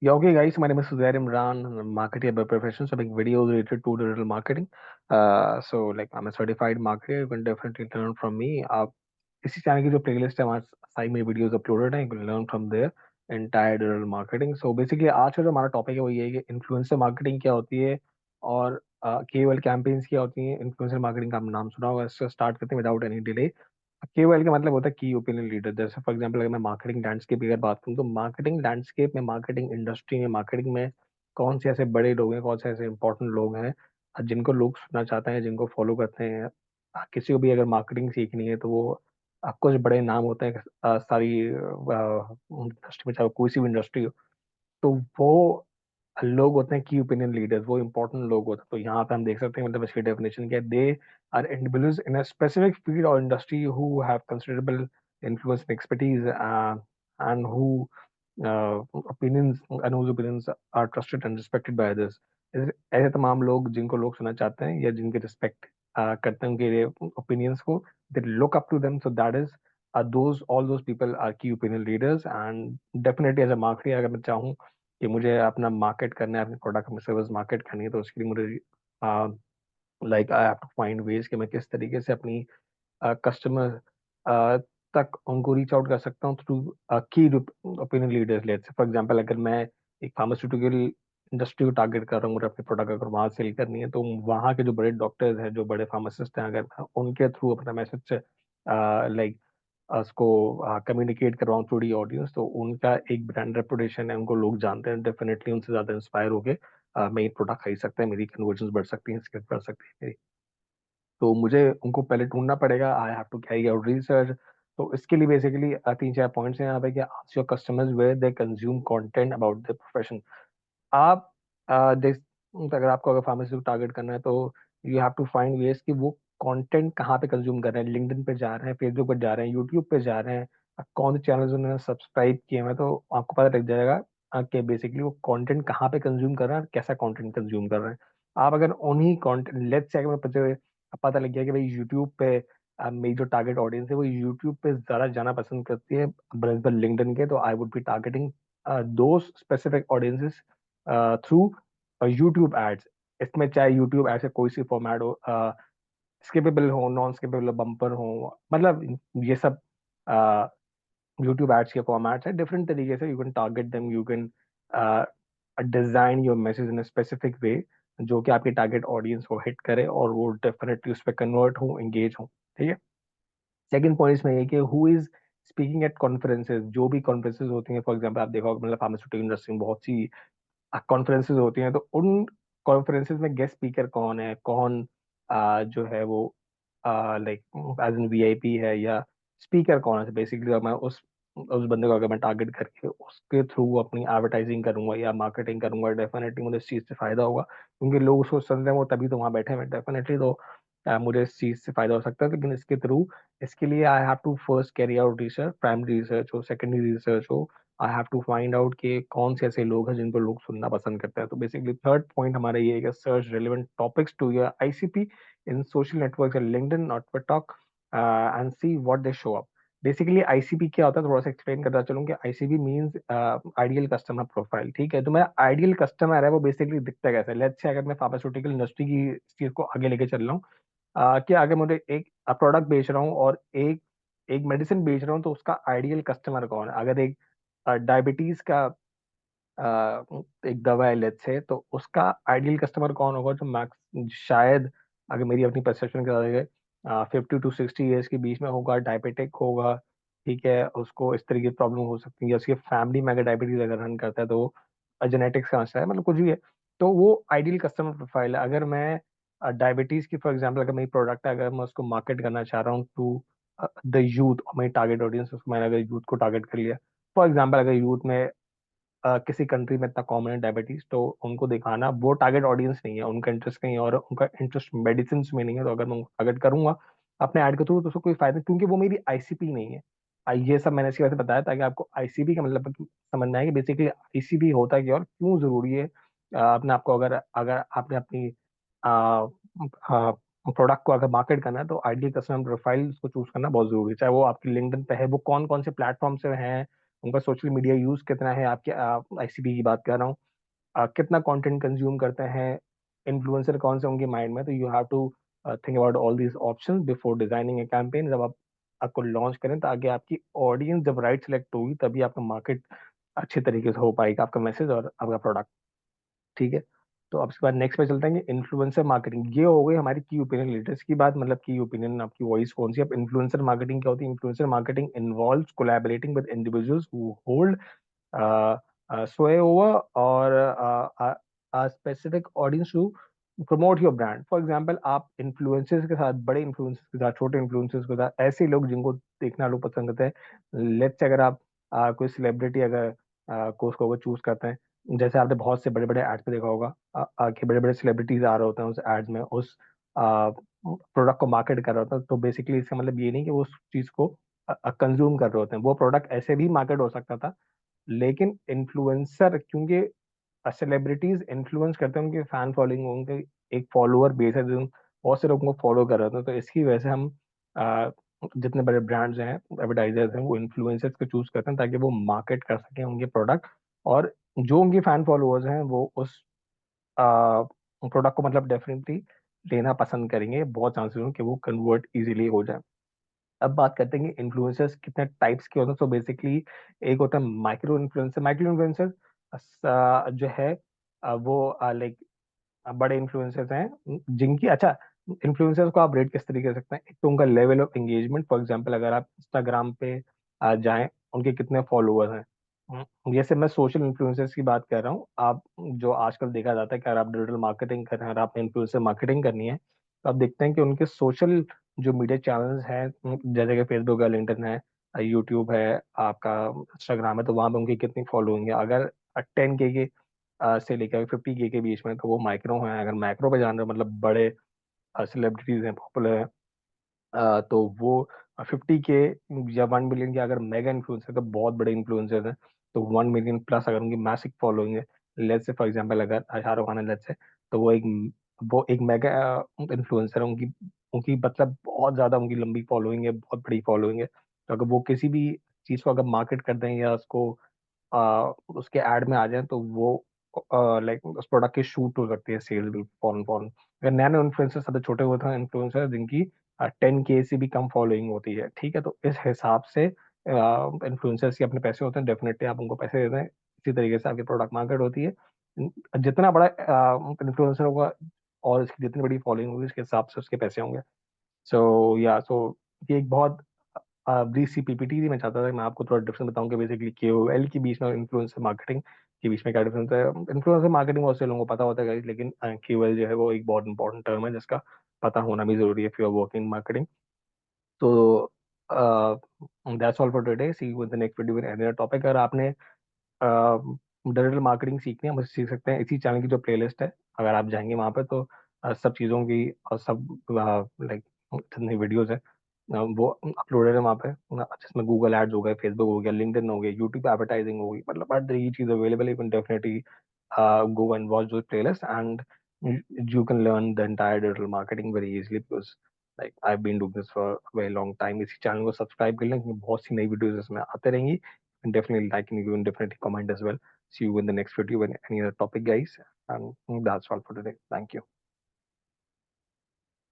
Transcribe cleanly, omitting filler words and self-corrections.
Yeah, okay, guys. My name is Suzair Imran. I'm a marketer by profession, so make videos related to digital marketing. So I'm a certified marketer. You can definitely learn from me. इसी channel की जो playlist है वहाँ सारी मेरी videos uploaded हैं. You can learn from their entire digital marketing. So basically आज का जो हमारा टॉपिक है वो ये है कि इन्फ्लुएंसर मार्केटिंग क्या होती है और केवल कैंपेन्स क्या होती हैं. इन्फ्लुएंसर मार्केटिंग का आपने नाम सुना होगा. इससे स्टार्ट करते हैं विदाउट एनी डिले. केओएल का मतलब होता है की ओपिनियन लीडर. जैसे फॉर एग्जांपल अगर मैं मार्केटिंग लैंडस्केप की अगर बात करूँ तो मार्केटिंग लैंडस्केप में, मार्केटिंग इंडस्ट्री में, मार्केटिंग में कौन से ऐसे बड़े लोग हैं, कौन से ऐसे इंपॉर्टेंट लोग हैं जिनको लोग सुनना चाहते हैं, जिनको फॉलो करते हैं. किसी को भी अगर मार्केटिंग सीखनी है तो वो कुछ बड़े नाम होते हैं. सारी इंडस्ट्री में, चाहे कोई सी भी इंडस्ट्री हो, तो वो लोग होते हैं की ओपिनियन लीडर्स. वो इंपॉर्टेंट लोग होते हैं. तो यहाँ पे हम देख सकते हैं, मतलब इसकी डेफिनेशन क्या है. They are individuals in a specific field और industry who have considerable influence and expertise, and who opinions and whose opinions are trusted and respected by others. ऐसे तमाम लोग जिनको लोग सुनना चाहते हैं या जिनके रिस्पेक्ट करते हैं उनके ओपिनियंस को, they look up to them. So that is those all those people are key opinion leaders. And definitely as a marketer, अगर मैं चाहूँ कि मुझे अपना मार्केट करना है, अपने प्रोडक्ट अपनी सर्विस मार्केट करनी है, तो उसके लिए मुझे like I have to find ways कि मैं किस तरीके से अपनी कस्टमर तक उनको रीच आउट कर सकता हूँ थ्रू की opinion leaders. Let's say for example अगर मैं एक फार्मास्यूटिकल इंडस्ट्री को टारगेट कर रहा हूँ, मुझे अपने प्रोडक्ट अगर वहाँ सेल करनी है, तो वहाँ के जो बड़े डॉक्टर्स हैं, जो बड़े फार्मासिस्ट हैं, अगर मैं उनके थ्रू अपना मैसेज लाइक उसको कम्युनिकेट करवाऊँ थ्रू दी ऑडियंस, तो उनका एक ब्रांड रेपुटेशन है, उनको लोग जानते हैं. डेफिनेटली उनसे ज़्यादा इंस्पायर होके मेरी प्रोडक्ट खरीद सकते हैं, मेरी कन्वर्जन बढ़ सकती है, स्किप बढ़ सकती है मेरी. तो मुझे उनको पहले ढूंढना पड़ेगा. I have to carry out research. तो इसके लिए बेसिकली तीन चार पॉइंट्स हैं यहाँ पे कि ask your customers where they consume content about their profession. आप देख, अगर आपको अगर फार्मेसी को टारगेट करना है, तो you have to find ways कि वो कंटेंट कहाँ पे कंज्यूम कर रहे हैं. लिंक्डइन पे जा रहे हैं, फेसबुक पे जा रहे हैं, यूट्यूब पे जा रहे हैं, कौन से चैनल्स उन्होंने सब्सक्राइब किए हैं, तो आपको पता लग जाएगा कि बेसिकली वो कंटेंट कहाँ पे कंज्यूम कर रहे हैं और कैसा कंटेंट कंज्यूम कर रहे हैं. आप अगर उन्हीं कंटेंट, लेट्स से अगर मैं पता लग गया कि भाई यूट्यूब पे मेरी जो टारगेट ऑडियंस है वो यूट्यूब पे ज़्यादा जाना पसंद करती है बनस्पत लिंक्डइन के, तो आई वुड बी टारगेटिंग दो specific audiences through YouTube ads. इसमें चाहे यूट्यूब एड्स का कोई सी फॉर्मेट हो, स्किपेबल हो, नॉन स्किपेबल, बम्पर हो, मतलब ये सब यूट्यूब एड्स के फॉर्मेट्स है. डिफरेंट तरीके से you can target them. You can design your message in specific way जो कि आपकी टारगेट ऑडियंस को हिट करे और वो डेफिनेटली उस पर कन्वर्ट हो, एंगेज हो. ठीक है. सेकंड पॉइंट इसमें ये कि who is speaking at conferences. जो भी कॉन्फ्रेंसेज होती हैं, फॉर एग्जांपल आप देखा होगा, मतलब फार्मास्यूटिकल इंडस्ट्री में बहुत सी कॉन्फ्रेंसेज होती हैं, तो उन कॉन्फ्रेंसेज में गेस्ट स्पीकर कौन है, कौन जो है वो लाइक एज एन वीआईपी है, या स्पीकर कौन है. बेसिकली मैं उस बंदे को अगर मैं टारगेट करके उसके थ्रू अपनी एडवर्टाइजिंग करूंगा या मार्केटिंग करूंगा, डेफिनेटली मुझे इस चीज़ से फायदा होगा, क्योंकि लोग उसको सुन रहे हैं, वो तभी तो वहाँ बैठे हैं डेफिनेटली. तो मुझे इस चीज़ से फायदा हो सकता है. लेकिन इसके थ्रू, इसके लिए I have to first carry out research, primary research हो, सेकेंडरी रिसर्च हो. I have to find out कि कौन से ऐसे लोग हैं जिनको लोग सुनना पसंद करते हैं. तो बेसिकली थर्ड पॉइंट हमारा ये है कि search relevant topics to your ICP in social networks and LinkedIn और TikTok and see what they show up. Basically ICP क्या होता है, थोड़ा सा एक्सप्लेन करता चलूँ कि ICP means ideal customer profile. ठीक है. तो मेरा आइडियल कस्टमर है वो बेसिकली दिखता कैसा है. लेट्स से अगर मैं फार्मास्यूटिकल इंडस्ट्री की इस चीज को आगे लेके चल रहा हूँ, कि अगर मुझे एक प्रोडक्ट बेच रहा हूँ और एक एक मेडिसिन बेच रहा हूँ, तो उसका आइडियल कस्टमर कौन है. अगर एक डायबिटीज का एक दवा है लेट्स से, तो उसका आइडियल कस्टमर कौन होगा, जो मैक्स शायद, अगर मेरी अपनी परसेप्शन के 50 to 60 ईयर्स के बीच में होगा, डायबिटिक होगा. ठीक है. उसको इस तरह की प्रॉब्लम हो सकती है, या उसकी फैमिली में अगर डायबिटीज अगर रन करता है, तो जेनेटिक्स का मसला है, मतलब कुछ भी है. तो वो आइडियल कस्टमर प्रोफाइल है. अगर मैं डायबिटीज की फॉर एग्जांपल अगर मेरी प्रोडक्ट है, अगर मैं उसको मार्केट करना चाह रहा हूँ टू द यूथ, और मेरी टारगेट ऑडियंस, उसको मैंने अगर यूथ को टारगेट कर लिया, फॉर एग्जांपल अगर यूथ में किसी कंट्री में इतना कॉमन है डायबिटीज, तो उनको दिखाना वो टारगेट ऑडियंस नहीं है. उनका इंटरेस्ट कहीं और, उनका इंटरेस्ट मेडिसिन में नहीं है. तो अगर मैं टारगेट करूंगा अपने ऐड के थ्रू, तो उसको कोई फायदा नहीं, क्योंकि वो मेरी आईसीपी नहीं है. ये सब मैंने इसकी वजह से बताया ताकि आपको आईसीपी का मतलब समझ में आए कि बेसिकली आईसीपी होता क्या और क्यों जरूरी है. अपने आपको अगर अगर आपने अपनी प्रोडक्ट को अगर मार्केट करना है, तो आइडियल कस्टमर प्रोफाइल उसको चूज करना बहुत जरूरी है. चाहे वो आपकी लिंक्डइन पे है, वो कौन कौन से प्लेटफॉर्म से हैं, उनका सोशल मीडिया यूज कितना है, आपके आईसीपी की बात कर रहा हूँ, कितना कंटेंट कंज्यूम करते हैं, इन्फ्लुएंसर कौन से उनके माइंड में। तो you have to think about all these options before designing a campaign. जब आप आपको लॉन्च करें, ताकि आपकी ऑडियंस जब राइट सेलेक्ट होगी, तभी आपका मार्केट अच्छे तरीके से हो पाएगा, आपका मैसेज और आपका प्रोडक्ट। ठीक है। तो अब इसके बाद नेक्स्ट पे चलते हैं कि इन्फ्लुएंसर मार्केटिंग। ये हो गई हमारी की ओपिनियन लीडर्स की बात, मतलब की ओपिनियन आपकी वॉइस कौन सी। अब इन्फ्लुएंसर मार्केटिंग क्या होती है? Influencer marketing involves collaborating with individuals who hold sway over or a specific audience to promote your brand. For example, आप इन्फ्लुएंसर्स के साथ, बड़े इन्फ्लुएंसर्स के साथ, छोटे इन्फ्लुएंसर्स के साथ, ऐसे लोग जिनको देखना लोग पसंद करते हैं। लेट्स अगर आप कोई सेलिब्रिटी अगर को उसको चूज करते हैं, जैसे आपने बहुत से बड़े बड़े एड्स पे देखा होगा कि बड़े बड़े सेलिब्रिटीज आ रहे होते हैं उस एड्स में, उस प्रोडक्ट को मार्केट कर रहे होते हैं। तो बेसिकली इसका मतलब ये नहीं कि वो उस चीज को कंज्यूम कर रहे होते हैं। वो प्रोडक्ट ऐसे भी मार्केट हो सकता था, लेकिन इन्फ्लुएंसर क्योंकि सेलिब्रिटीज इन्फ्लुएंस करते हैं, उनके फैन फॉलोइंग, उनके एक फॉलोअर बेस है जो बहुत से लोगों को फॉलो कर रहे होते हैं। तो इसकी वजह से हम अ, जितने बड़े ब्रांड्स हैं, एडवर्टाइजर्स हैं, वो इन्फ्लुएंसर्स को चूज करते हैं ताकि वो मार्केट कर सकें उनके प्रोडक्ट। और जो उनके फैन फॉलोअर्स हैं वो उस प्रोडक्ट को मतलब डेफिनेटली लेना पसंद करेंगे। बहुत चांसेस हैं कि वो कन्वर्ट इजीली हो जाए। अब बात करते हैं कि इन्फ्लुएंसर्स कितने टाइप्स के होते हैं। तो बेसिकली एक होता है माइक्रो इन्फ्लुएंसर। माइक्रो इन्फ्लुएंसर जो है वो लाइक बड़े इन्फ्लुएंसर्स हैं जिनकी, अच्छा, इन्फ्लुएंसर्स को आप रेट किस तरीके से सकते हैं? एक तो उनका level of engagement. For example अगर आप इंस्टाग्राम पे जाएं, उनके कितने फॉलोअर्स हैं। जैसे मैं सोशल इन्फ्लुएंसर्स की बात कर रहा हूँ। आप जो आजकल देखा जाता है कि अगर आप डिजिटल मार्केटिंग कर रहे हैं और आपने इन्फ्लुएंसर मार्केटिंग करनी है, तो आप देखते हैं कि उनके सोशल जो मीडिया चैनल्स हैं, जैसे कि फेसबुक है, लिंक्डइन है, यूट्यूब है, आपका इंस्टाग्राम है, तो वहां पे उनकी कितनी फॉलोइंग है। अगर 10K के से लेकर 50K के बीच में, तो वो माइक्रो हैं। अगर माइक्रो पे जान रहे हो, मतलब बड़े सेलिब्रिटीज हैं, पॉपुलर हैं, तो वो 50K या 1 मिलियन के अगर मेगा इन्फ्लुएंसर, तो बहुत बड़े इन्फ्लुएंसर्स हैं। तो 1 मिलियन प्लस अगर उनकी मैसिव फॉलोइंग है, लेट्स से फॉर एग्जांपल अगर शाहरुख खान है, लेट्स से, तो वो एक मेगा इन्फ्लुएंसर है। उनकी उनकी मतलब बहुत ज्यादा उनकी लंबी फॉलोइंग है, बहुत बड़ी फॉलोइंग है। तो अगर वो किसी भी चीज को अगर मार्केट कर दें या उसको उसके एड में आ जाए, तो वो लाइक उस प्रोडक्ट की शूट हो सकती है सेल्स भी फॉरन फॉरन। अगर नैनो इन्फ्लुएंसर सबसे छोटे होते हैं इन्फ्लुएंसर जिनकी 10K से भी कम फॉलोइंग होती है। ठीक है। तो इस हिसाब से इन्फ्लुएंसर्स के अपने पैसे होते हैं, डेफिनेटली आप उनको पैसे देते हैं। इसी तरीके से आपकी प्रोडक्ट मार्केट होती है। जितना बड़ा इन्फ्लुएंसर होगा और उसकी जितनी बड़ी फॉलोइंग होगी, उसके हिसाब से उसके पैसे होंगे। सो ये एक बहुत ब्रीफ सी पीपीटी थी। मैं चाहता था कि मैं आपको थोड़ा डिफरेंस बताऊं कि बेसिकली केओएल के बीच में, इन्फ्लुएंसर मार्केटिंग के बीच में क्या डिफरेंस है। इन्फ्लुएंसर मार्केटिंग बहुत से लोगों को पता होता है guys, लेकिन केओएल जो है वो एक बहुत इंपॉर्टेंट टर्म है जिसका पता होना भी जरूरी है if you are working in marketing. तो that's all for today. See you in the next video with another topic. अगर आपने डिजिटल मार्केटिंग सीखनी है, मुझसे सीख सकते हैं। इसी चैनल की जो प्लेलिस्ट है, अगर आप जाएंगे वहाँ पे, तो सब चीज़ों की और सब लाइक जितनी वीडियोस है वो अपलोडेड है वहाँ पे। जिसमें गूगल एड्स हो गए, फेसबुक हो गया, लिंक्डइन हो गया, यूट्यूब एडवर्टाइजिंग हो गई, मतलब हर तरीके की चीज़ अवेलेबल है। You can definitely go and watch those playlists, and you can learn the entire digital marketing very easily, because like I've been doing this for a very long time. इसी channel को subscribe कर लें क्योंकि बहुत सी नई videos इसमें आते रहेंगी। And definitely like, and you can definitely comment as well. See you in the next video with any other topic, guys. And that's all for today. Thank you.